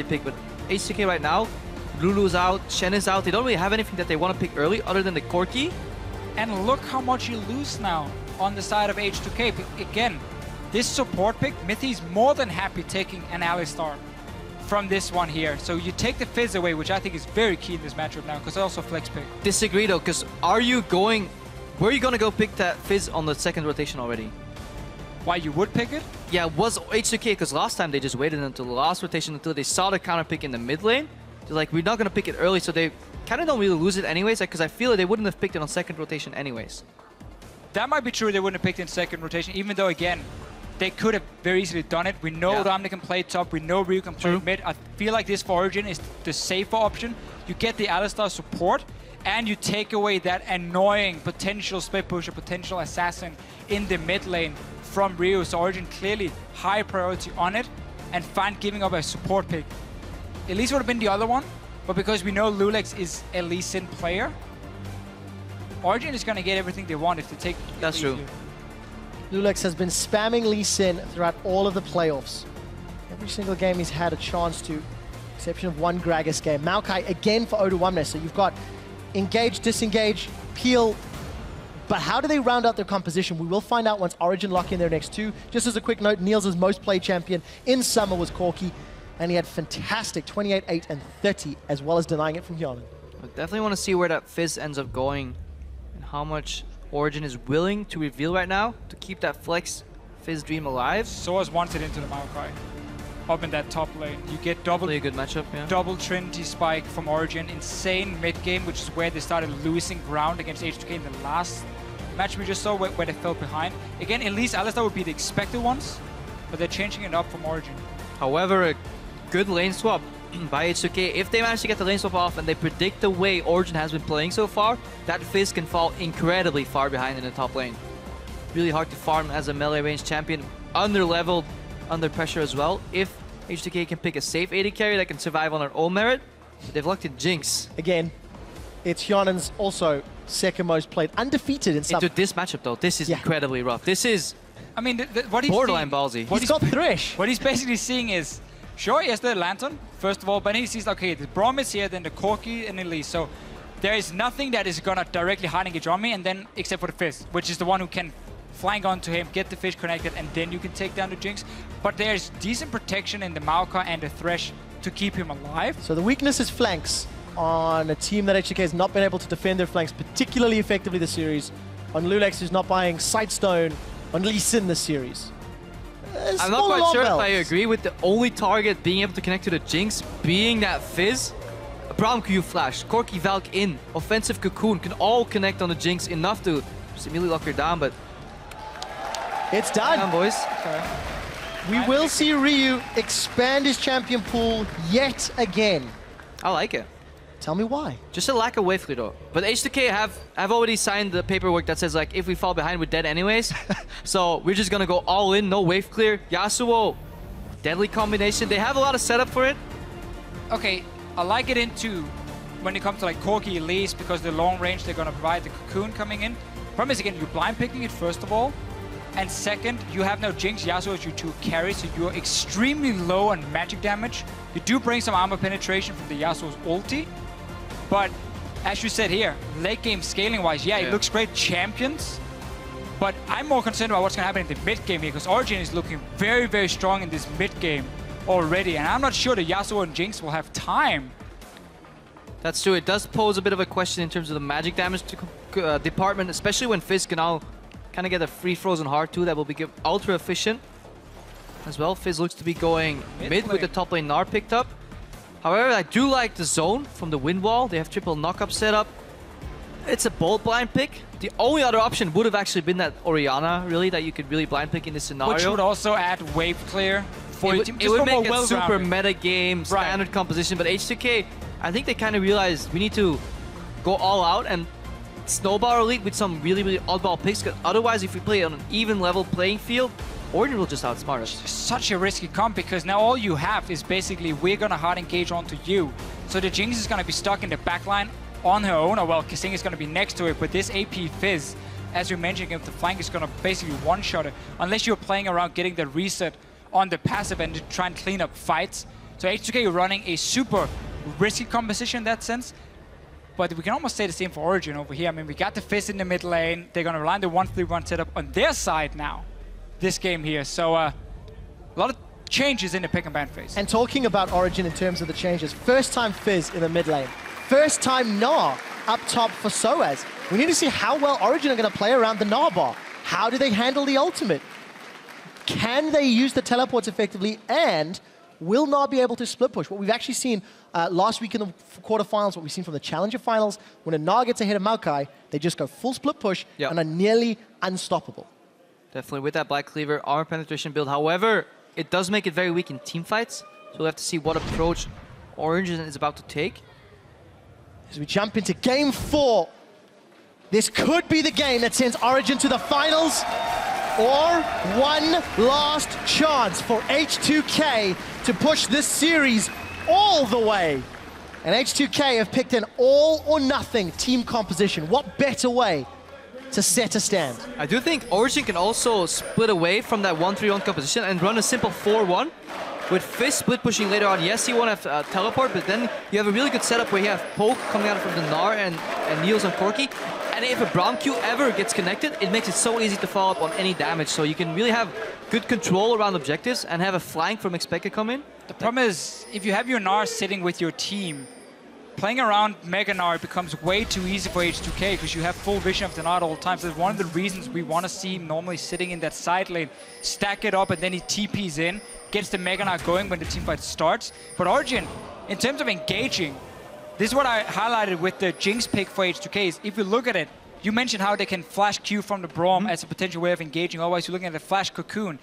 pick, but H2K right now, Lulu's out, Shen is out. They don't really have anything that they want to pick early other than the Corki. And look how much you lose now on the side of H2K. But again, this support pick, Mithy's more than happy taking an Alistar from this one here. So you take the Fizz away, which I think is very key in this matchup now, because also flex pick. Disagree though, because where are you going to go pick that Fizz on the second rotation already? Why you would pick it? Yeah, it was H2K, because last time they just waited until the last rotation until they saw the counter pick in the mid lane. They're like, we're not going to pick it early, so they kind of don't really lose it anyways, because I feel like they wouldn't have picked it on second rotation anyways. That might be true, they wouldn't have picked it in second rotation, even though, again, they could have very easily done it. We know Ramne can play top, we know Ryu can play mid. I feel like this for Origen is the safer option. You get the Alistar support, and you take away that annoying potential split pusher, potential assassin in the mid lane from Ryu. So Origen clearly high priority on it, and fine giving up a support pick. At least would have been the other one, but because we know Lulex is a Lee Sin player, Origen is going to get everything they want if they take. That's true. Lulex has been spamming Lee Sin throughout all of the playoffs. Every single game he's had a chance to, exception of one Gragas game. Maokai again for O2 so you've got engage, disengage, peel. But how do they round out their composition? We will find out once Origen lock in their next two. Just as a quick note, Niels' most played champion in summer was Corki, and he had fantastic 28, 8, and 30, as well as denying it from Hyanan. I definitely want to see where that Fizz ends up going and how much Origen is willing to reveal right now to keep that flex Fizz dream alive. Soa's wanted into the Maokai up in that top lane. You get double, a good matchup, yeah. Double Trinity Spike from Origen. Insane mid game, which is where they started losing ground against H2K in the last match we just saw where they fell behind. Again, at least Alistar would be the expected ones, but they're changing it up from Origen. However, a good lane swap by H2K. If they manage to get the lane swap off and they predict the way Origen has been playing so far, that Fizz can fall incredibly far behind in the top lane. Really hard to farm as a melee range champion, under-leveled, under pressure as well. If H2K can pick a safe AD carry that can survive on their own merit, they've locked in Jinx. Again, it's Hyanan's also second most played, undefeated in some. Into this matchup though, this is incredibly rough. This is I mean, what he's borderline ballsy. He's got Thresh. What he's basically seeing is, sure, he has the Lantern, first of all, but he sees, okay, the Braum is here, then the Corki and Elise. So there is nothing that is going to directly hard engage on me, and then except for the Fizz, which is the one who can flank onto him, get the fish connected, and then you can take down the Jinx. But there's decent protection in the Maokai and the Thresh to keep him alive. So the weakness is flanks on a team that H2K has not been able to defend their flanks particularly effectively this series. On Lulex, who's not buying Sightstone on Lee Sin this series. I'm not quite sure if I agree with the only target being able to connect to the Jinx being that Fizz. Braum Q Flash, Corki Valk in, offensive Cocoon can all connect on the Jinx enough to just immediately lock her down, but it's done. Down, boys. Sorry. We will see Ryu expand his champion pool yet again. I like it. Tell me why. Just a lack of wave clear though. But H2K have already signed the paperwork that says like if we fall behind we're dead anyways. So we're just gonna go all in, no wave clear. Yasuo, deadly combination. They have a lot of setup for it. Okay, I like it into when it comes to like Corki Elise, because the long range they're gonna provide the Cocoon coming in. Problem is, again, you're blind picking it first of all. And second, you have no Jinx, Yasuo is your 2 carry, so you're extremely low on magic damage. You do bring some armor penetration from the Yasuo's ulti. But as you said here, late game scaling wise, it looks great, champions. But I'm more concerned about what's going to happen in the mid game here, because Origen is looking very, very strong in this mid game already. And I'm not sure that Yasuo and Jinx will have time. That's true. It does pose a bit of a question in terms of the magic damage department, especially when Fizz can now kind of get a free frozen heart too that will be ultra efficient as well. Fizz looks to be going mid with the top lane Gnar picked up. However, I do like the zone from the wind wall. They have triple knock-up setup. It's a bold blind pick. The only other option would have actually been that Orianna, really, that you could really blind pick in this scenario. Which would also add wave clear for your team. It would make it super meta game, standard composition, but H2K, I think they kind of realized we need to go all out and snowball our lead with some really, really oddball picks, because otherwise if we play on an even level playing field, Origen will just outsmart us. Such a risky comp, because now all you have is basically we're going to hard engage onto you. So the Jinx is going to be stuck in the backline on her own, or well, Kasing is going to be next to it, but this AP Fizz, as we mentioned, if the flank is going to basically one-shot it, unless you're playing around getting the reset on the passive and to try and clean up fights. So H2K running a super risky composition in that sense. But we can almost say the same for Origen over here. I mean, we got the Fizz in the mid lane. They're going to rely on the 1-3-1 setup on their side now, this game here. So a lot of changes in the pick and ban phase. And talking about Origen in terms of the changes, first time Fizz in the mid lane. First time Gnar up top for Soaz. We need to see how well Origen are going to play around the Gnar bar. How do they handle the ultimate? Can they use the teleports effectively? And will Gnar be able to split push? What we've actually seen last week in the quarterfinals, what we've seen from the Challenger finals, when a Gnar gets ahead of Maokai, they just go full split push and are nearly unstoppable. Definitely with that Black Cleaver armor penetration build. However, it does make it very weak in team fights. So we'll have to see what approach Origen is about to take. As we jump into game 4, this could be the game that sends Origen to the finals, or one last chance for H2K to push this series all the way. And H2K have picked an all-or-nothing team composition. What better way to set a stand? I do think Origen can also split away from that 1-3-1 composition and run a simple 4-1. With Fizz split pushing later on, yes, you won't have teleport, but then you have a really good setup where you have Poke coming out from the Gnar and Niels on Corki. And if a Braum Q ever gets connected, it makes it so easy to follow up on any damage. So you can really have good control around objectives and have a flank from Expected come in. The problem is, if you have your Gnar sitting with your team, playing around Mega Gnar becomes way too easy for H2K because you have full vision of the Gnar all the time. So that's one of the reasons we want to see him normally sitting in that side lane, stack it up, and then he TPs in, gets the Mega Gnar going when the teamfight starts. But Origen, in terms of engaging, this is what I highlighted with the Jinx pick for H2K. Is if you look at it, you mentioned how they can flash Q from the Braum as a potential way of engaging. Otherwise, you're looking at the flash Cocoon.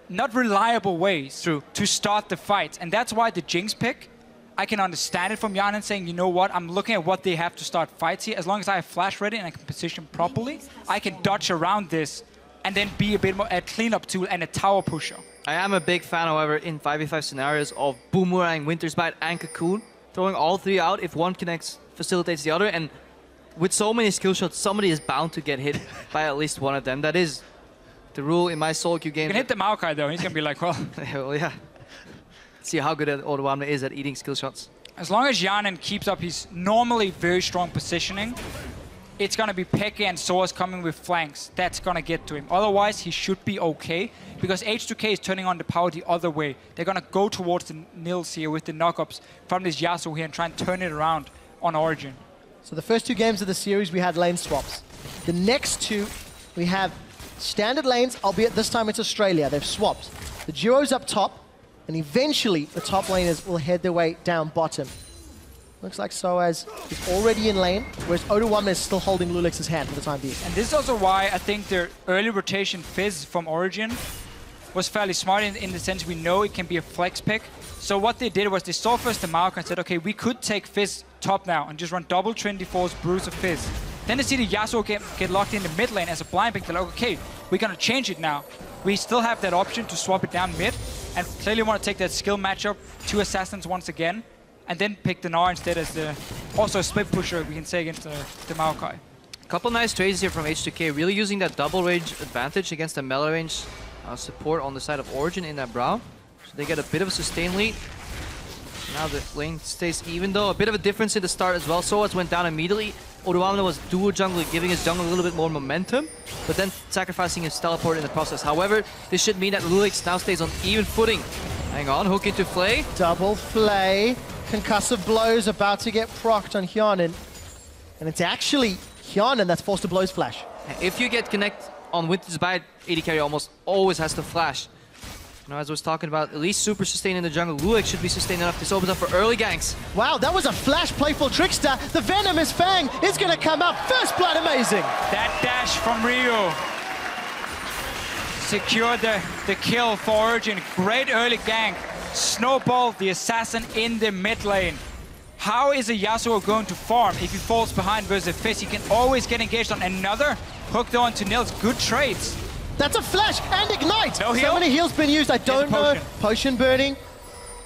Not reliable ways to start the fight. And that's why the Jinx pick, I can understand it from Yanin saying, you know what, I'm looking at what they have to start fights here. As long as I have flash ready and I can position properly, I can dodge around this and then be a bit more a cleanup tool and a tower pusher. I am a big fan, however, in 5v5 scenarios of Boomerang, Winter's Bite, and Cocoon. Throwing all three out, if one connects, facilitates the other. And with so many skill shots, somebody is bound to get hit by at least one of them. That is the rule in my solo queue game. You can hit the Maokai though, he's going to be like, well... Well, yeah. See how good Odoamne is at eating skill shots. As long as Yanin keeps up his normally very strong positioning, it's going to be Pekka and Soaz coming with flanks. That's going to get to him. Otherwise, he should be okay, because H2K is turning on the power the other way. They're going to go towards the Nils here with the knockups from this Yasuo here and try and turn it around on Origen. So the first 2 games of the series, we had lane swaps. The next 2, we have standard lanes, albeit this time it's Australia. They've swapped. The duo's up top, and eventually the top laners will head their way down bottom. Looks like Soaz is already in lane, whereas Odoamne is still holding Lulex's hand for the time being. And this is also why I think their early rotation Fizz from Origen was fairly smart in the sense we know it can be a flex pick. So what they did was they saw first the Maokai and said, okay, we could take Fizz top now and just run double Trinity Force, Bruiser, Fizz. Then they see the Yasuo get locked in the mid lane as a blind pick. They're like, okay, we're going to change it now. We still have that option to swap it down mid and clearly want to take that skill matchup, 2 assassins once again, and then pick the Gnar instead as the also a split pusher we can say against the Maokai. A couple nice trades here from H2K, really using that double range advantage against the melee range support on the side of Origen in that Braum. So they get a bit of a sustain lead. Now the lane stays even though, a bit of a difference in the start as well. Soaz went down immediately. Odoamne was dual jungling, giving his jungle a little bit more momentum, but then sacrificing his teleport in the process. However, this should mean that Lulex now stays on even footing. Hang on, hook into Flay. Double Flay. Concussive blows about to get procced on Hyanin. And it's actually Hyanin that's forced to blow his flash. If you get connect on Winter's Bite, AD carry almost always has to flash. Now, as I was talking about, at least super sustain in the jungle. Lulex should be sustained enough. This opens up for early ganks. Wow, that was a flash playful Trickster. The Venomous Fang is going to come out. First blood, amazing. That dash from Ryu secured the kill for Origen. Great early gank. Snowball, the assassin in the mid lane. How is a Yasuo going to farm if he falls behind versus a Fizz? He can always get engaged on another. Hooked on to Nils. Good trades. That's a flash and ignite. No heal? So many heals been used. I don't know. Potion burning.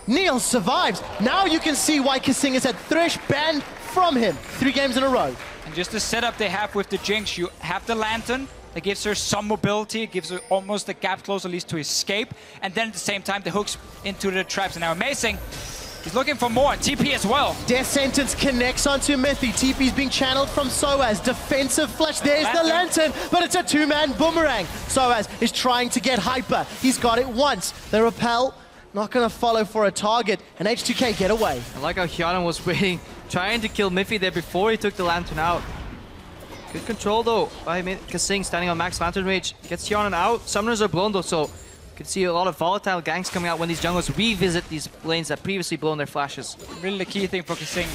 Niels survives. Now you can see why Kissing has had Thresh banned from him 3 games in a row. And just the setup they have with the Jinx, you have the Lantern, That gives her some mobility, it gives her almost a gap close at least to escape. And then at the same time, the hooks into the traps. And now Amazing, he's looking for more. TP as well. Death Sentence connects onto Mythy. TP's being channeled from Soaz. Defensive flash. There's the lantern, but it's a two-man boomerang. Soaz is trying to get hyper. He's got it once. The repel, not going to follow for a target. And H2K get away. I like how Hyanan was waiting, trying to kill Miffy there before he took the lantern out. Good control though by Kasing, standing on max lantern rage. Gets Hyanan out. Summoners are blown though, so you can see a lot of volatile ganks coming out when these junglers revisit these lanes that previously blown their flashes. Really the key thing for Kasing.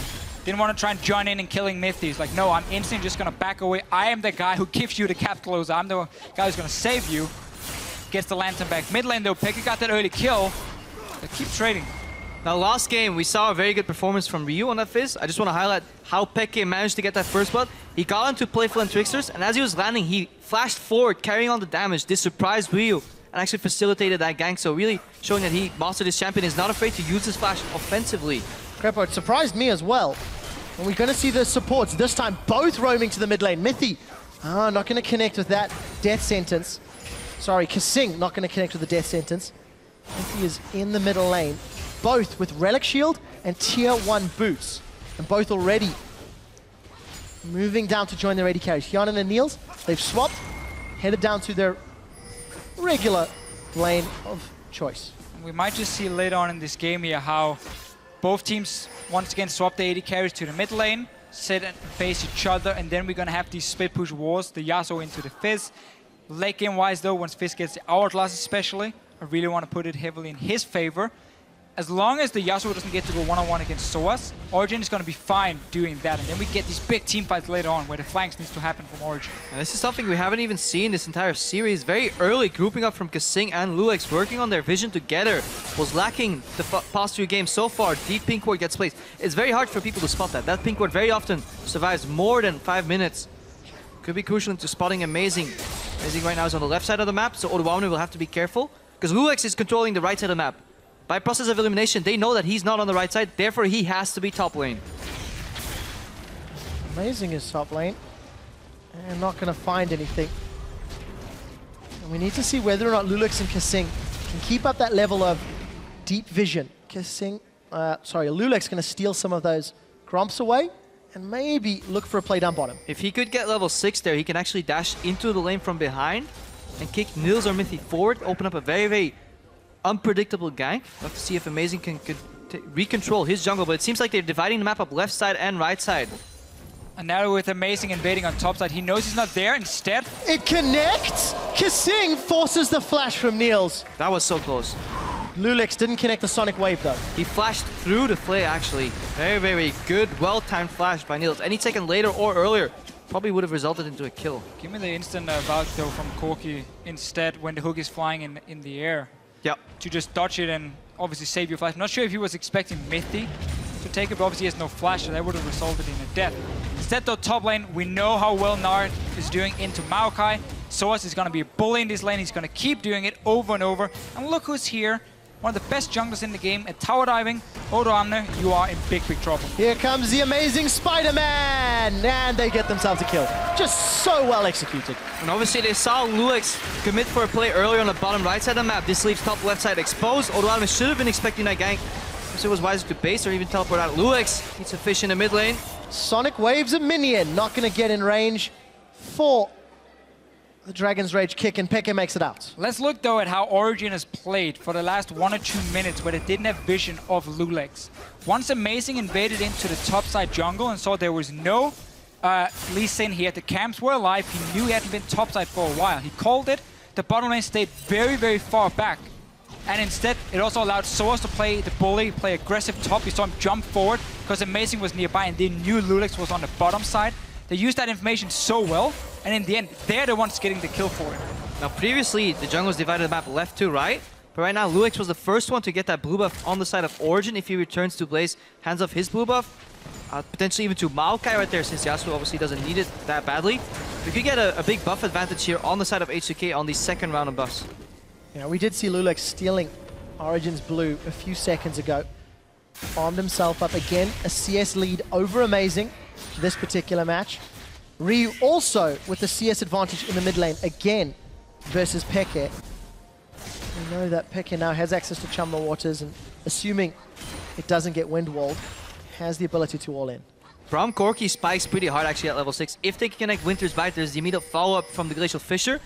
Didn't want to try and join in and killing Mythy. He's like, no, I'm instantly just going to back away. I am the guy who gives you the cap closer. I'm the guy who's going to save you. Gets the lantern back. Mid lane though, Pekka got that early kill. They keep trading. Now last game, we saw a very good performance from Ryu on that Fizz. I just want to highlight how Pekka managed to get that first blood. He got into Playful and Tricksters, and as he was landing, he flashed forward, carrying on the damage. This surprised Ryu and actually facilitated that gank, so really showing that he mastered his champion, is not afraid to use his flash offensively. Crepo, it surprised me as well. And we're going to see the supports, this time both roaming to the mid lane. Mythy, not going to connect with that Death Sentence. Sorry, Kasing not going to connect with the Death Sentence. Mythy is in the middle lane, both with Relic Shield and Tier 1 boots. And both already moving down to join their AD carries. Hyanan and Niels, they've swapped, headed down to their regular lane of choice. We might just see later on in this game here how both teams once again swap the AD carries to the mid lane, sit and face each other, and then we're going to have these split push wars, the Yasuo into the Fizz. Late game wise though, once Fizz gets the Hourglass especially, I really want to put it heavily in his favor. As long as the Yasuo doesn't get to go one-on-one against Soaz, Origen is going to be fine doing that. And then we get these big team fights later on where the flanks needs to happen from Origen. And this is something we haven't even seen this entire series. Very early grouping up from Kasing and Lulex, working on their vision together, was lacking the past few games so far. Deep pink ward gets placed. It's very hard for people to spot that. That pink ward very often survives more than 5 minutes. Could be crucial into spotting Amazing. Amazing right now is on the left side of the map, so Oduamne will have to be careful, because Lulex is controlling the right side of the map. By process of elimination, they know that he's not on the right side, therefore he has to be top lane. Amazing is top lane, and not going to find anything. And we need to see whether or not Lulex and Kasing can keep up that level of deep vision. Lulex going to steal some of those Gromps away, and maybe look for a play down bottom. If he could get level 6 there, he can actually dash into the lane from behind and kick Nils or Mythy forward, open up a very, very unpredictable gank. We'll have to see if Amazing can recontrol his jungle, but it seems like they're dividing the map up left side and right side. And now with Amazing invading on top side, he knows he's not there. Instead, it connects! Kasing forces the flash from Niels. That was so close. Lulex didn't connect the Sonic Wave though. He flashed through the Flay actually. Very, very good, well-timed flash by Niels. Any second later or earlier, probably would have resulted into a kill. Give me the instant vouch though from Corki instead when the hook is flying in the air. Yep. To just dodge it and obviously save your flash. I'm not sure if he was expecting Mythy to take it, but obviously he has no flash, so that would have resulted in a death. Instead though, top lane, we know how well Nard is doing into Maokai. Soaz is going to be a bully in this lane. He's going to keep doing it over and over. And look who's here. One of the best junglers in the game at tower diving. Oduamne, you are in big, big trouble. Here comes the Amazing Spider-Man! And they get themselves a kill. Just so well executed. And obviously they saw Lulex commit for a play earlier on the bottom right side of the map. This leaves top left side exposed. Oduamne should have been expecting that gank. So it was wiser to base or even teleport out. Lulex needs a fish in the mid lane. Sonic Wave's a minion. Not going to get in range for the Dragon's Rage kick, and Pekka makes it out. Let's look though at how Origen has played for the last 1 or 2 minutes where they didn't have vision of Lulex. Once Amazing invaded into the top side jungle and saw there was no Lee Sin here, the camps were alive, he knew he hadn't been top side for a while. He called it, the bottom lane stayed very, very far back. And instead, it also allowed Soaz to play the bully, play aggressive top. You saw him jump forward because Amazing was nearby and they knew Lulex was on the bottom side. They used that information so well, and in the end, they're the ones getting the kill for it. Now previously, the junglers divided the map left to right, but right now Lulex was the first one to get that blue buff on the side of Origen if he returns to Blaze, hands off his blue buff. Potentially even to Maokai right there, since Yasuo obviously doesn't need it that badly. We could get a big buff advantage here on the side of H2K on the second round of buffs. Yeah, we did see Lulex stealing Origen's blue a few seconds ago. Farmed himself up again, a CS lead over Amazing this particular match. Ryu also with the CS advantage in the mid lane again versus Peke. We know that Peke now has access to Chumla Waters, and assuming it doesn't get wind walled, has the ability to all in. Braum Corki spikes pretty hard actually at level 6. If they can connect Winter's Bite, there's the immediate follow-up from the Glacial Fissure.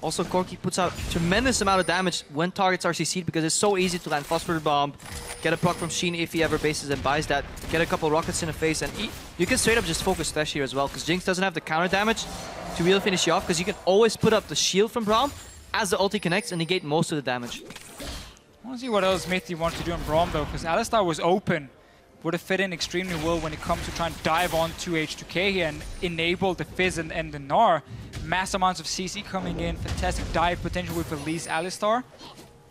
Also, Corki puts out tremendous amount of damage when targets are CC'd because it's so easy to land Phosphor Bomb, get a proc from Sheen if he ever bases and buys that, get a couple rockets in the face, and you can straight up just focus Thresh here as well because Jinx doesn't have the counter damage to really finish you off because you can always put up the shield from Braum as the ulti connects and negate most of the damage. I want to see what else Mithy wants to do on Braum though, because Alistar was open. Would have fit in extremely well when it comes to trying to dive onto H2K here and enable the Fizz and the Gnar. Mass amounts of CC coming in, fantastic dive potential with Elise Alistar.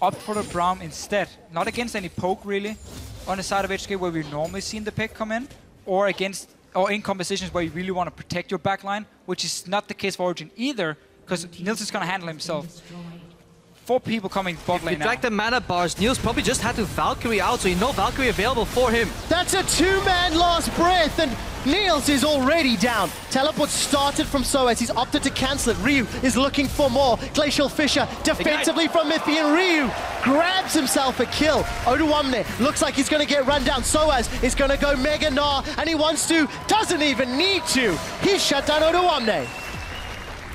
Up for the Braum instead. Not against any poke really on the side of H2K where we've normally seen the pick come in, or in compositions where you really want to protect your backline, which is not the case for Origen either, because Nils is going to handle himself. 4 people coming bot lane now. Like the mana bars, Niels probably just had to Valkyrie out, so you know Valkyrie available for him. That's a 2-man last breath, and Niels is already down. Teleport started from Soaz. He's opted to cancel it. Ryu is looking for more. Glacial Fissure defensively from Mithy, and Ryu grabs himself a kill. Oduwamne looks like he's going to get run down. Soaz is going to go Mega Gnar, and he wants to, doesn't even need to. He's shut down Oduwamne.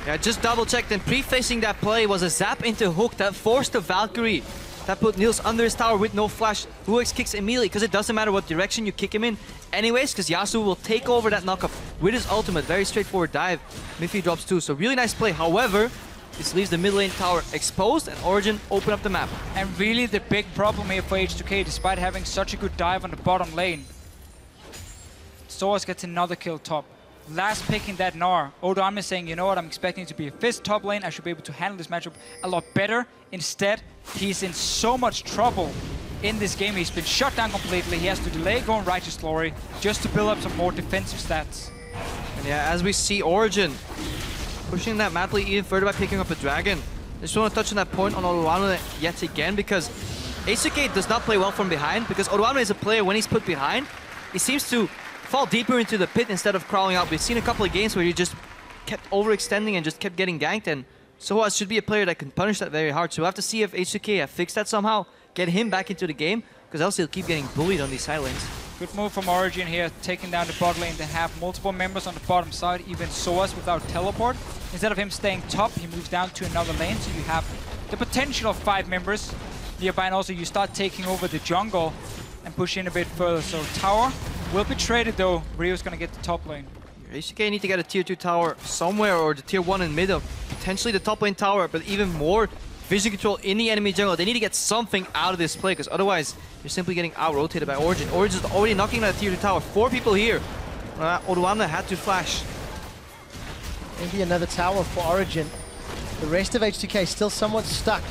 Yeah, just double-checked, and prefacing that play was a zap into hook that forced the Valkyrie. That put Niels under his tower with no flash. Ruex kicks immediately, because it doesn't matter what direction you kick him in anyways, because Yasuo will take over that knockup with his ultimate. Very straightforward dive. Mithy drops 2, so really nice play. However, this leaves the mid lane tower exposed, and Origen open up the map. And really the big problem here for H2K, despite having such a good dive on the bottom lane. Soaz gets another kill top. Last pick in that Gnar. Oduwamne is saying, you know what, I'm expecting it to be a Fizz top lane. I should be able to handle this matchup a lot better. Instead, he's in so much trouble in this game. He's been shut down completely. He has to delay going Righteous Glory just to build up some more defensive stats. And yeah, as we see Origen pushing that map lead even further by picking up a dragon. I just want to touch on that point on Oduwamne yet again, because H2K does not play well from behind, because Oduwamne is a player, when he's put behind, he seems to fall deeper into the pit instead of crawling out. We've seen a couple of games where he just kept overextending and just kept getting ganked, and Soaz should be a player that can punish that very hard. So we'll have to see if H2K have fixed that somehow, get him back into the game, because else he'll keep getting bullied on these side lanes. Good move from Origen here, taking down the bot lane. They have multiple members on the bottom side, even Soaz without teleport. Instead of him staying top, he moves down to another lane, so you have the potential of 5 members nearby, and also you start taking over the jungle and push in a bit further. So tower will be traded though. Ryu's gonna get the top lane. H2K need to get a tier 2 tower somewhere, or the tier 1 in mid, potentially the top lane tower, but even more vision control in the enemy jungle. They need to get something out of this play, because otherwise you're simply getting out-rotated by Origen. Origen's already knocking down the tier 2 tower. 4 people here. Oduwamne had to flash. Maybe another tower for Origen. The rest of H2K still somewhat stuck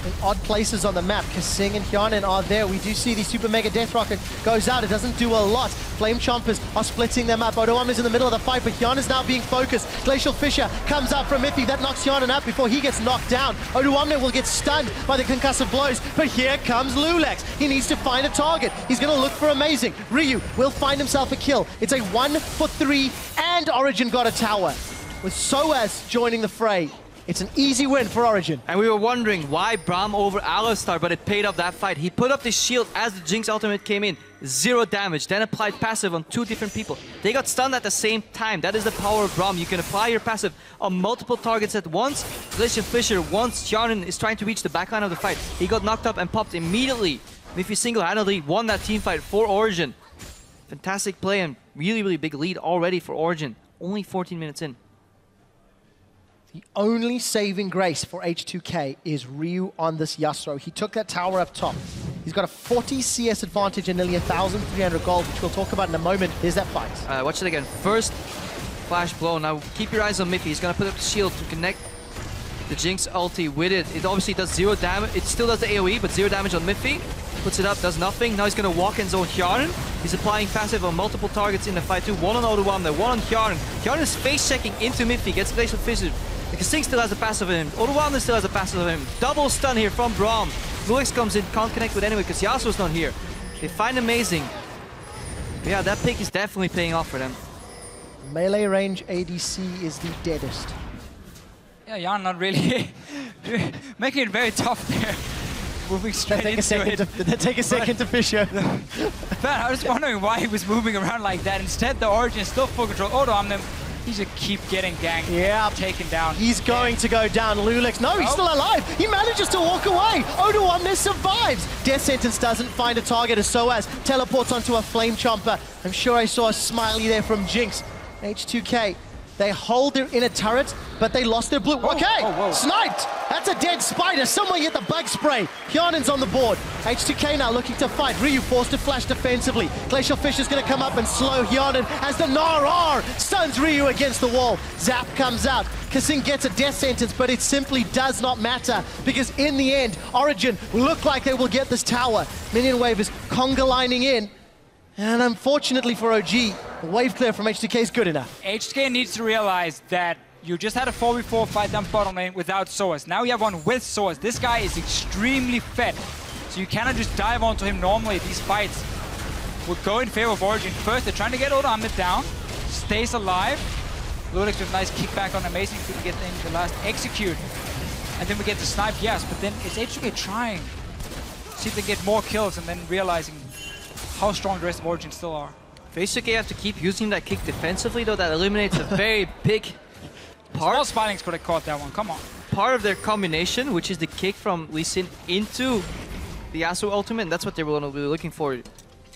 in odd places on the map. Kasing and Hyanin are there. We do see the Super Mega Death Rocket goes out. It doesn't do a lot. Flame Chompers are splitting them up. Oduwamne's in the middle of the fight, but Hyanin's now being focused. Glacial Fissure comes up from Mithy. That knocks Hyanin out before he gets knocked down. Oduwamne will get stunned by the concussive blows, but here comes Lulex. He needs to find a target. He's going to look for Amazing. Ryu will find himself a kill. It's a 1 for 3, and Origen got a tower. With Soaz joining the fray, it's an easy win for Origen. And we were wondering why Braum over Alistar, but it paid off that fight. He put up the shield as the Jinx ultimate came in. 0 damage, then applied passive on 2 different people. They got stunned at the same time. That is the power of Braum. You can apply your passive on multiple targets at once. Glacial Fissure, once Hyanin is trying to reach the backline of the fight, he got knocked up and popped immediately. Mithy single-handedly won that team fight for Origen. Fantastic play and really, really big lead already for Origen. Only 14 minutes in. The only saving grace for H2K is Ryu on this Yasuo. He took that tower up top. He's got a 40 CS advantage and nearly 1,300 gold, which we'll talk about in a moment. Here's that fight. Watch it again. First flash blow. Now keep your eyes on Mithy. He's going to put up the shield to connect the Jinx ulti with it. It obviously does 0 damage. It still does the AoE, but 0 damage on Mithy. Puts it up, does nothing. Now he's going to walk in zone Hyanin. He's applying passive on multiple targets in the fight too. 1 on Oduwamne, 1 on Hyanin. Hyanin is face checking into Mithy, gets Glacial Fissure. Kasing still has a passive of him. Oduwamne still has a passive of him. Double stun here from Braum. Luex comes in, can't connect with anyone because Yasuo's not here. They find Amazing. But yeah, that pick is definitely paying off for them. Melee range ADC is the deadest. Yeah, Jan not really making it very tough there. Moving straight into it. They take a second to Fisher. Man, I was wondering why he was moving around like that. Instead, the Origen is still full control. Auto Omnim, he just keep getting ganked, taken down. He's going to go down. Lulex, no, he's still alive. He manages to walk away. Odo Omnis survives. Death Sentence doesn't find a target as Soaz teleports onto a Flame Chomper. I'm sure I saw a smiley there from Jinx. H2K, they hold their inner turret, but they lost their blue. Sniped! That's a dead spider. Someone get the bug spray. Hyunan's on the board. H2K now looking to fight. Ryu forced to flash defensively. Glacial Fish is going to come up and slow Hyunan as the Narar stuns Ryu against the wall. Zap comes out. Kasing gets a death sentence, but it simply does not matter because in the end, Origen look like they will get this tower. Minion Wave is conga lining in. And unfortunately for OG, the wave clear from H2K is good enough. H2K needs to realize that you just had a 4v4 fight down bottom lane without Soaz. Now you have one with Soaz. This guy is extremely fed, so you cannot just dive onto him normally. These fights would go in favor of Origen. First, they're trying to get Odo Omnis down, stays alive. Lulex with a nice kickback on Amazing, couldn't get in the last execute. And then we get the snipe, yes, but then it's H2K trying. See if they get more kills and then realizing how strong the rest of Origen still are. H2K have to keep using that kick defensively, though. That eliminates a very big part. Small Spilings could have caught that one, come on. Part of their combination, which is the kick from Lee Sin into the Yasuo ultimate, and that's what they were really looking for.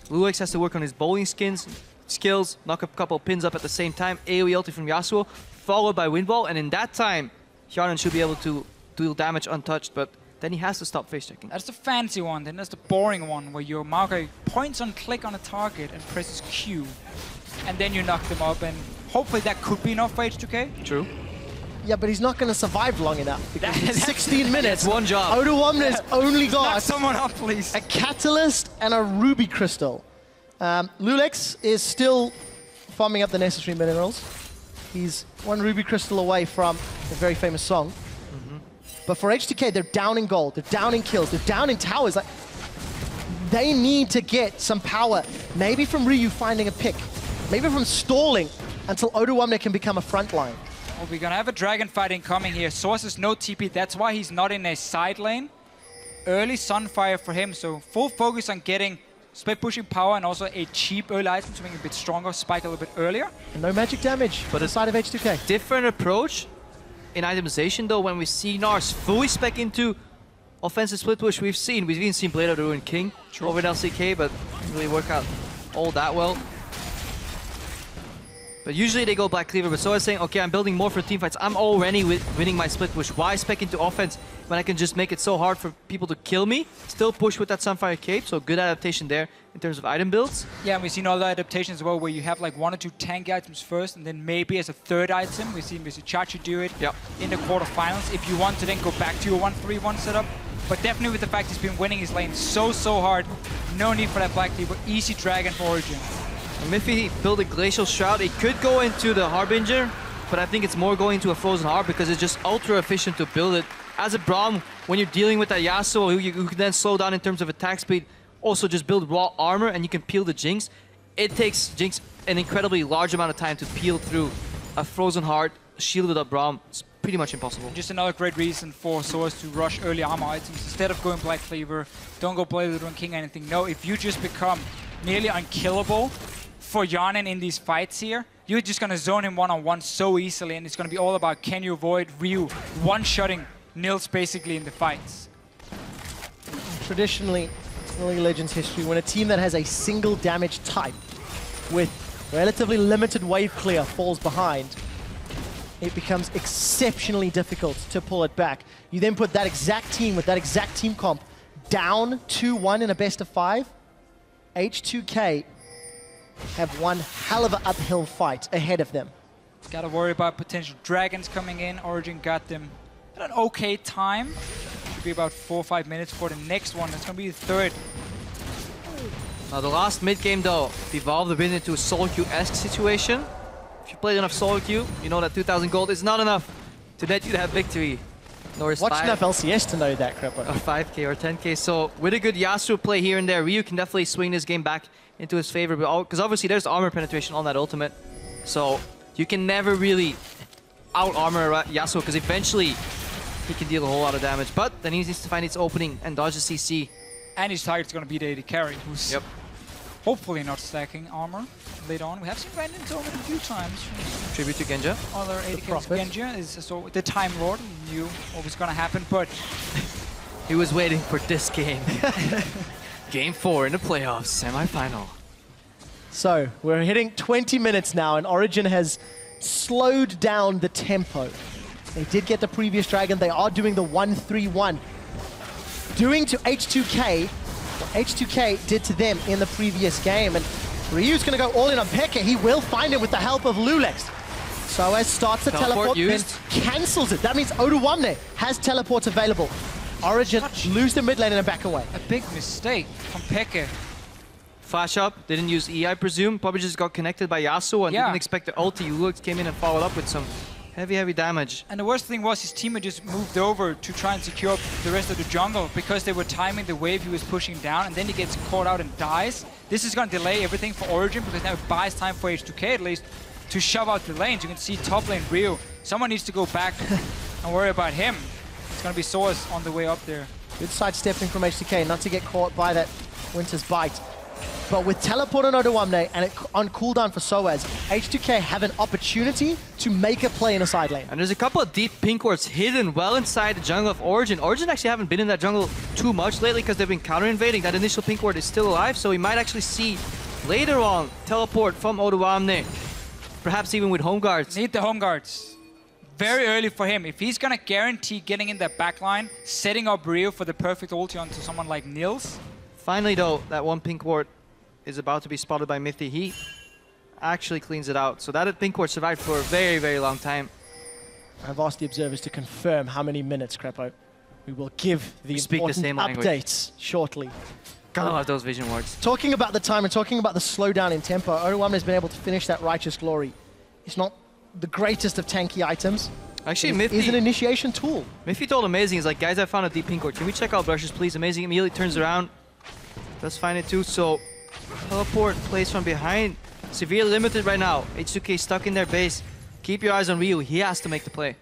Lulex has to work on his bowling skills, knock a couple pins up at the same time, AoE ulti from Yasuo, followed by Windwall, and in that time, Hyunan should be able to deal damage untouched, but then he has to stop face checking. That's the fancy one, then there's the boring one where your Maokai points on click on a target and presses Q. And then you knock them up, and hopefully that could be enough for H2K. True. Yeah, but he's not going to survive long enough because in 16 minutes, that's one job. Odo Omnis only got knock someone up, please. A Catalyst and a Ruby Crystal. Lulex is still farming up the necessary minerals. He's one Ruby Crystal away from a very famous song. But for H2K, they're down in gold, they're down in kills, they're down in towers. Like, they need to get some power. Maybe from Ryu finding a pick. Maybe from stalling until Odo Omnis can become a front line. Well, we're gonna have a dragon fight incoming here. Source is no TP, that's why he's not in a side lane. Early Sunfire for him, so full focus on getting split pushing power and also a cheap early item to make him a bit stronger, spike a little bit earlier. And no magic damage but aside of H2K. Different approach in itemization though. When we see Nars fully spec into offensive split push, we've even seen Blade of the Ruined King over at LCK, but didn't really work out all that well. But usually they go Black Cleaver, but so I was saying, okay, I'm building more for team fights. I'm already winning my split push. Why spec into offense when I can just make it so hard for people to kill me? Still push with that Sunfire Cape, so good adaptation there in terms of item builds. Yeah, and we've seen other adaptations as well, where you have like 1 or 2 tank items first, and then maybe as a third item. We've seen Mr. Chachi do it in the quarterfinals. If you want to then go back to your 1-3-1 setup. But definitely with the fact he's been winning his lane so hard, no need for that Black Cleaver. Easy dragon for Origen. And if he build a Glacial Shroud, it could go into the Harbinger, but I think it's more going to a Frozen Heart because it's just ultra efficient to build it. As a Braum, when you're dealing with that Yasuo, who can then slow down in terms of attack speed, also just build raw armor and you can peel the Jinx. It takes Jinx an incredibly large amount of time to peel through a Frozen Heart shielded up Braum. It's pretty much impossible. Just another great reason for Soaz to rush early armor items. Instead of going Black Cleaver, don't go Blade of the Ruined King or anything. No, if you just become nearly unkillable for Hyunan in these fights here, you're just going to zone him one-on-one so easily, and it's going to be all about can you avoid Ryu one-shotting Nils basically in the fights. Traditionally, in League of Legends history, when a team that has a single damage type with relatively limited wave clear falls behind, it becomes exceptionally difficult to pull it back. You then put that exact team with that exact team comp down 2-1 in a best of 5. H2K have one hell of an uphill fight ahead of them. Gotta worry about potential dragons coming in. Origen got them at an okay time. Should be about 4 or 5 minutes for the next one. It's gonna be the third. Now the last mid game though devolved a bit into a solo queue-esque situation. If you played enough solo queue, you know that 2,000 gold is not enough to net you that victory. Nor is watch enough LCS to know that, Cripper. Or 5k or 10k. So with a good Yasuo play here and there, Ryu can definitely swing this game back into his favor, because obviously there's armor penetration on that ultimate. So you can never really out-armor Yasuo, because eventually he can deal a whole lot of damage. But then he needs to find its opening and dodge the CC. And his target's going to be the AD carry, who's hopefully not stacking armor later on. We have seen Brandon over it a few times. Tribute to Genja. Other AD carries. Genja is so the Time Lord, knew what was going to happen, but he was waiting for this game. Game 4 in the playoffs, semi-final. So we're hitting 20 minutes now, and Origen has slowed down the tempo. They did get the previous dragon. They are doing the 1-3-1. Doing to H2K what H2K did to them in the previous game. And Ryu's going to go all in on Pekka. He will find him with the help of Lulex. Soaz starts the teleport, then cancels it. That means Oduwamne has teleports available. Origen lose the mid lane and back away. A big mistake from Pekka. Flash up, didn't use E, I presume. Probably just got connected by Yasuo and didn't expect the ulti. Lulex came in and followed up with some heavy damage. And the worst thing was his teammate just moved over to try and secure the rest of the jungle because they were timing the wave he was pushing down, and then he gets caught out and dies. This is going to delay everything for Origen because now it buys time for H2K at least to shove out the lanes. You can see top lane Ryu. Someone needs to go back and worry about him. It's going to be Soaz on the way up there. Good sidestepping from H2K, not to get caught by that Winter's Bite. But with teleport on Oduwamne and on cooldown for Soaz, H2K have an opportunity to make a play in a side lane. And there's a couple of deep pink wards hidden well inside the jungle of Origen. Origen actually haven't been in that jungle too much lately because they've been counter-invading. That initial pink ward is still alive, so we might actually see later on teleport from Oduwamne. Perhaps even with home guards. Need the home guards. Very early for him. If he's going to guarantee getting in that backline, setting up Ryu for the perfect ulti onto someone like Nils. Finally though, that one pink ward is about to be spotted by Mithy. He actually cleans it out. So that pink ward survived for a very long time. I've asked the observers to confirm how many minutes, Crepo. We will give the important updates shortly. Gotta love those vision wards. Talking about the time and talking about the slowdown in tempo, Oduwamne has been able to finish that Righteous Glory. It's not the greatest of tanky items. Actually, Mithy is an initiation tool. Mithy told Amazing, he's like, guys, I found a deep pink ward. Can we check out brushes, please? Amazing immediately turns around. Does find it too, so teleport plays from behind. Severely limited right now. H2K stuck in their base. Keep your eyes on Ryu. He has to make the play.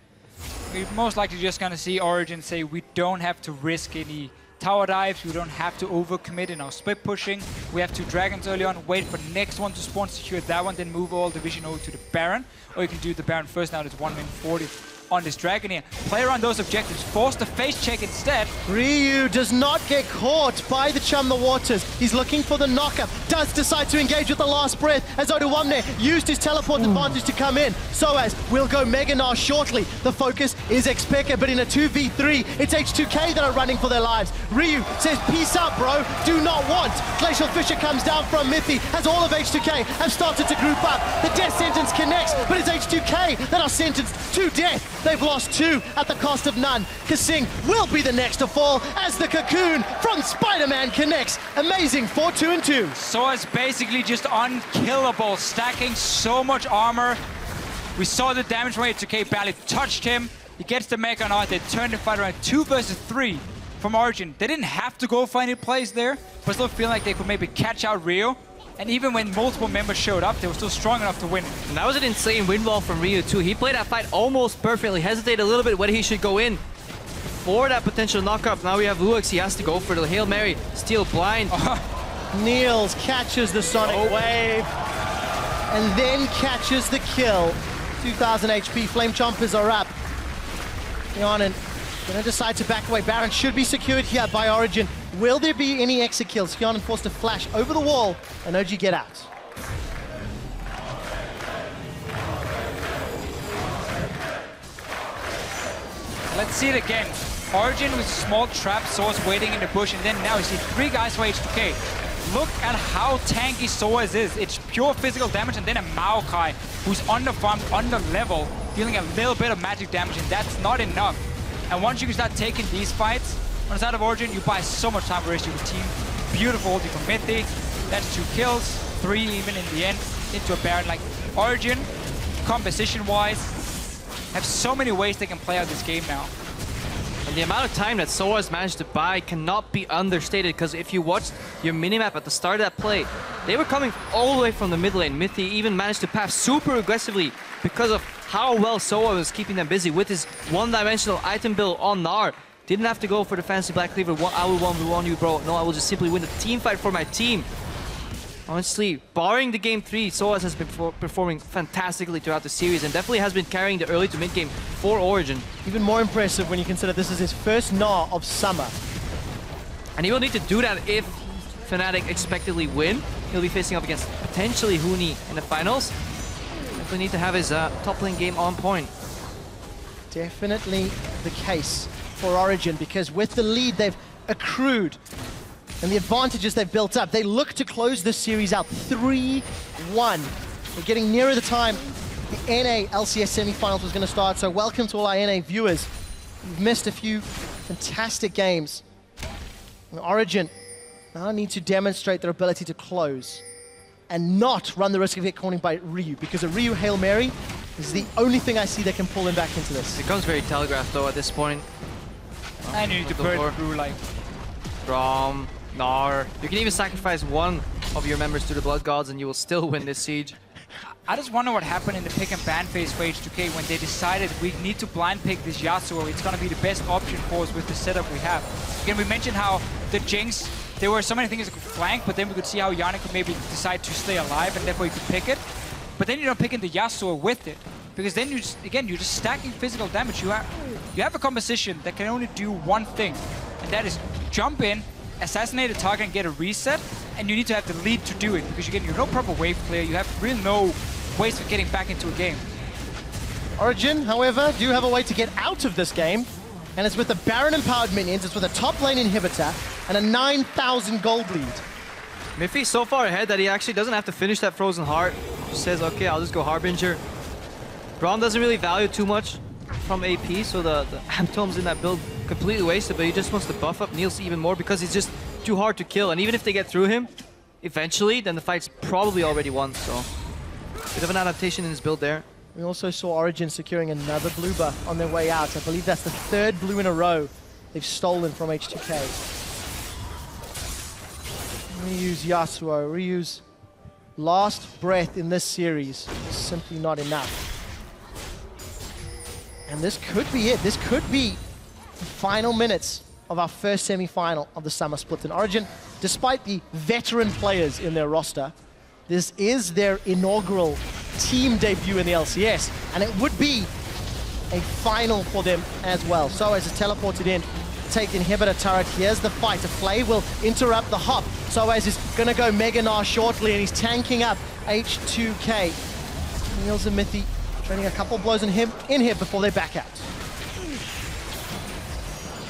We're most likely just going to see Origen say we don't have to risk any tower dives. We don't have to overcommit in our split pushing. We have 2 dragons early on. Wait for the next one to spawn, secure that one, then move all the vision over to the Baron. Or you can do the Baron first. Now there's 1-40 on this dragon here. Play around those objectives. Force the face check instead. Ryu does not get caught by the Chum the Waters. He's looking for the knockup. Does decide to engage with the last breath as Oduwamne used his teleport advantage to come in. Soaz will go Mega Gnar shortly. The focus is Xpeke, but in a 2v3, it's H2K that are running for their lives. Ryu says, peace out, bro. Do not want. Glacial Fissure comes down from Mithy as all of H2K have started to group up. The death sentence connects, but it's H2K that are sentenced to death. They've lost 2 at the cost of none. Kasing will be the next to fall as the cocoon from Spider-Man connects. Amazing 4-2-2. Soaz basically just unkillable, stacking so much armor. We saw the damage from H2K barely touched him. He gets the Mega Gnar. They turned the fight around 2 versus 3 from Origen. They didn't have to go for any plays there, but still feel like they could maybe catch out Ryu. And even when multiple members showed up, they were still strong enough to win. And that was an insane win wall from Ryu too. He played that fight almost perfectly. Hesitated a little bit whether he should go in for that potential knockup. Now we have Lulex. He has to go for the Hail Mary. Steal blind. Niels catches the Sonic Wave and then catches the kill. 2000 HP. Flame Chompers are up. Hyonin gonna decide to back away. Baron should be secured here by Origen. Will there be any exit kills? Hyonin forced to flash over the wall and OG get out. Let's see it again. Origen with a small trap, Soaz waiting in the bush, and then now you see 3 guys for H2K. Look at how tanky Soaz is. It's pure physical damage, and then a Maokai who's underfarmed, under level, dealing a little bit of magic damage, and that's not enough. And once you can start taking these fights on the side of Origen, you buy so much time for the rest of your team. Beautiful ulti from Mithy. That's 2 kills, 3 even in the end, into a Baron. Like, Origen, composition-wise, have so many ways they can play out this game now. And the amount of time that Soa has managed to buy cannot be understated, because if you watched your minimap at the start of that play, they were coming all the way from the mid lane. Mithy even managed to path super aggressively because of how well Soa was keeping them busy with his one-dimensional item build on Gnar. Didn't have to go for the fancy Black Cleaver. I will 1v1 you, bro. No, I will just simply win the team fight for my team. Honestly, barring the game 3, Soaz has been performing fantastically throughout the series and definitely has been carrying the early to mid game for Origen. Even more impressive when you consider this is his first Gnar of summer. And he will need to do that if Fnatic expectedly win. He'll be facing up against potentially Huni in the finals. Definitely need to have his top lane game on point. Definitely the case for Origen, because with the lead they've accrued and the advantages they've built up, they look to close this series out 3-1. We're getting nearer the time the NA LCS semifinals was going to start, so welcome to all our NA viewers. We've missed a few fantastic games. And Origen now need to demonstrate their ability to close and not run the risk of getting cornered by Ryu, because a Ryu Hail Mary is the only thing I see that can pull him back into this. It becomes very telegraphed though at this point. And you need to burn through like Braum, Gnar. You can even sacrifice one of your members to the Blood Gods and you will still win this siege. I just wonder what happened in the pick and ban phase for H2K when they decided we need to blind pick this Yasuo. It's going to be the best option for us with the setup we have. Again, we mentioned how the Jinx, there were so many things that could flank, but then we could see how Yannick could maybe decide to stay alive and therefore you could pick it. But then you don't pick in the Yasuo with it, because then you just, again, you're just stacking physical damage. You have a composition that can only do one thing, and that is jump in, assassinate a target and get a reset, and you need to have the lead to do it, because again, you're no proper wave player. You have really no ways of getting back into a game. Origen, however, do have a way to get out of this game, and it's with the Baron empowered minions, it's with a top lane inhibitor, and a 9,000 gold lead. Miffy's so far ahead that he actually doesn't have to finish that Frozen Heart. Just says, okay, I'll just go Harbinger. Braum doesn't really value too much from AP, so the Amptome's in that build completely wasted, but he just wants to buff up Niels even more because he's just too hard to kill. And even if they get through him, eventually, then the fight's probably already won, so bit of an adaptation in his build there. We also saw Origen securing another blue buff on their way out. I believe that's the 3rd blue in a row they've stolen from H2K. Reuse Yasuo, reuse last breath in this series is simply not enough. And this could be it. This could be the final minutes of our first semi-final of the summer split. And Origen, despite the veteran players in their roster, this is their inaugural team debut in the LCS, and it would be a final for them as well. So as it's teleported in, take the inhibitor turret. Here's the fight. A Flay will interrupt the hop. So as is going to go Mega Gnar shortly, and he's tanking up H2K. Niels and Mithy training a couple blows in here before they back out.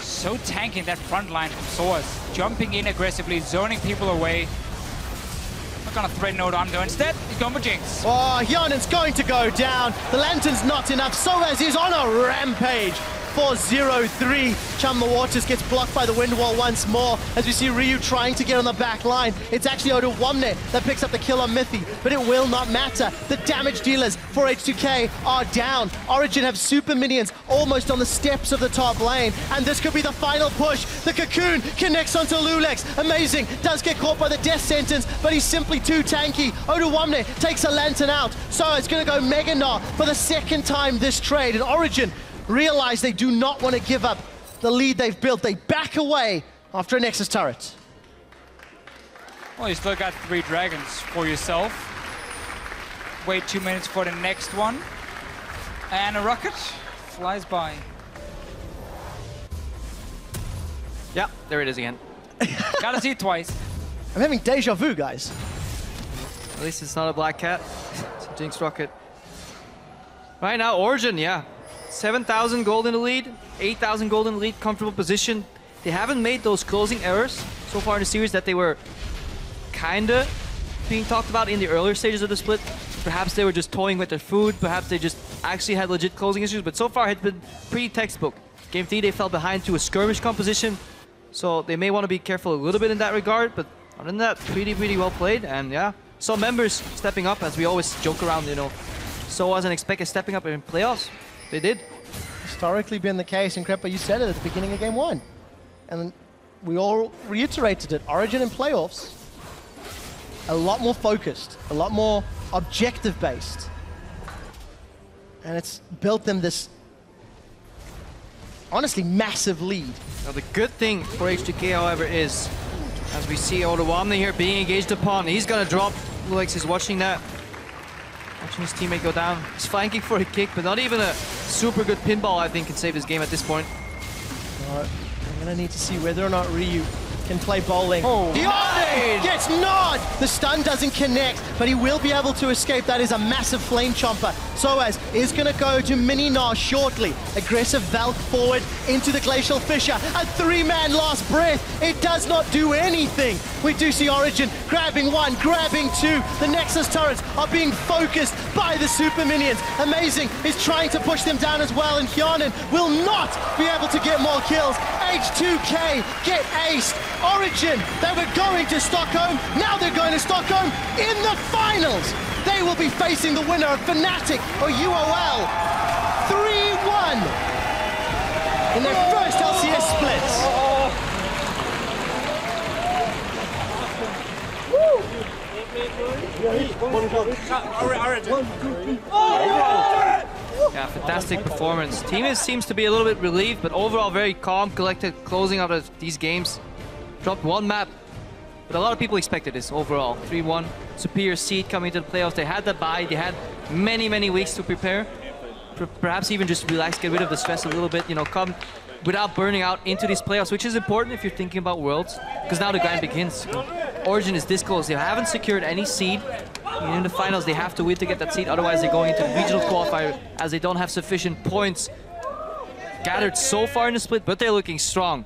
So tanking that front line from Soaz, jumping in aggressively, zoning people away. Not gonna thread node on though. Instead, he's going for Jinx. Oh, Yonen's going to go down. The Lantern's not enough. Soaz is on a rampage. 4-0-3. Chum the Waters gets blocked by the wind wall once more as we see Ryu trying to get on the back line. It's actually Oduwamne that picks up the kill on Mithy, but it will not matter. The damage dealers for H2K are down. Origen have super minions almost on the steps of the top lane, and this could be the final push. The Cocoon connects onto Lulex. Amazing. Does get caught by the death sentence, but he's simply too tanky. Oduwamne takes a Lantern out. So it's going to go Mega Gnar for the 2nd time this trade, and Origen realize they do not want to give up the lead they've built. They back away after a Nexus turret. Well, you still got 3 dragons for yourself. Wait 2 minutes for the next one. And a rocket flies by. Yeah, there it is again. Gotta see it twice. I'm having deja vu, guys. At least it's not a Black Cat. It's a Jinx rocket. Right now, Origen, yeah. 7,000 gold in the lead, 8,000 gold in the lead, comfortable position. They haven't made those closing errors so far in the series that they were kinda being talked about in the earlier stages of the split. Perhaps they were just toying with their food, perhaps they just actually had legit closing issues, but so far it's been pretty textbook. Game 3 they fell behind to a skirmish composition, so they may want to be careful a little bit in that regard, but other than that, pretty well played, and yeah. Some members stepping up, as we always joke around, you know. So as an expected stepping up in playoffs. They did. historically been the case, and Crepa, you said it at the beginning of game 1. And we all reiterated it. Origen in playoffs, a lot more focused, a lot more objective-based. And it's built them this, honestly, massive lead. Now the good thing for H2K, however, is, as we see Odawamne here being engaged upon, he's gonna drop. Lulex is watching that. Watching his teammate go down. He's flanking for a kick, but not even a super good pinball, I think, can save this game at this point. I'm gonna need to see whether or not Ryu can play bowling. Oh, Hyone gets nod! The stun doesn't connect, but he will be able to escape. That is a massive flame chomper. Soaz is gonna go to Mini Gnar shortly. Aggressive Valk forward into the Glacial Fissure. A 3-man last breath. It does not do anything. We do see Origen grabbing 1, grabbing 2. The Nexus turrets are being focused by the super minions. Amazing is trying to push them down as well, and Hyone will not be able to get more kills. H2K get aced. Origen, they were going to Stockholm, now they're going to Stockholm in the finals. They will be facing the winner of Fnatic or UOL 3-1 in their first LCS splits. Yeah, fantastic performance. Team seems to be a little bit relieved, but overall very calm, collected, closing out of these games. Dropped 1 map, but a lot of people expected this overall. 3-1, superior seed coming into the playoffs. They had that bye, they had many weeks to prepare. Perhaps even just relax, get rid of the stress a little bit, you know, come without burning out into these playoffs, which is important if you're thinking about Worlds, because now the grind begins. Origen is this close. They haven't secured any seed. In the finals, they have to win to get that seed, otherwise they're going into the regional qualifier as they don't have sufficient points gathered so far in the split, but they're looking strong.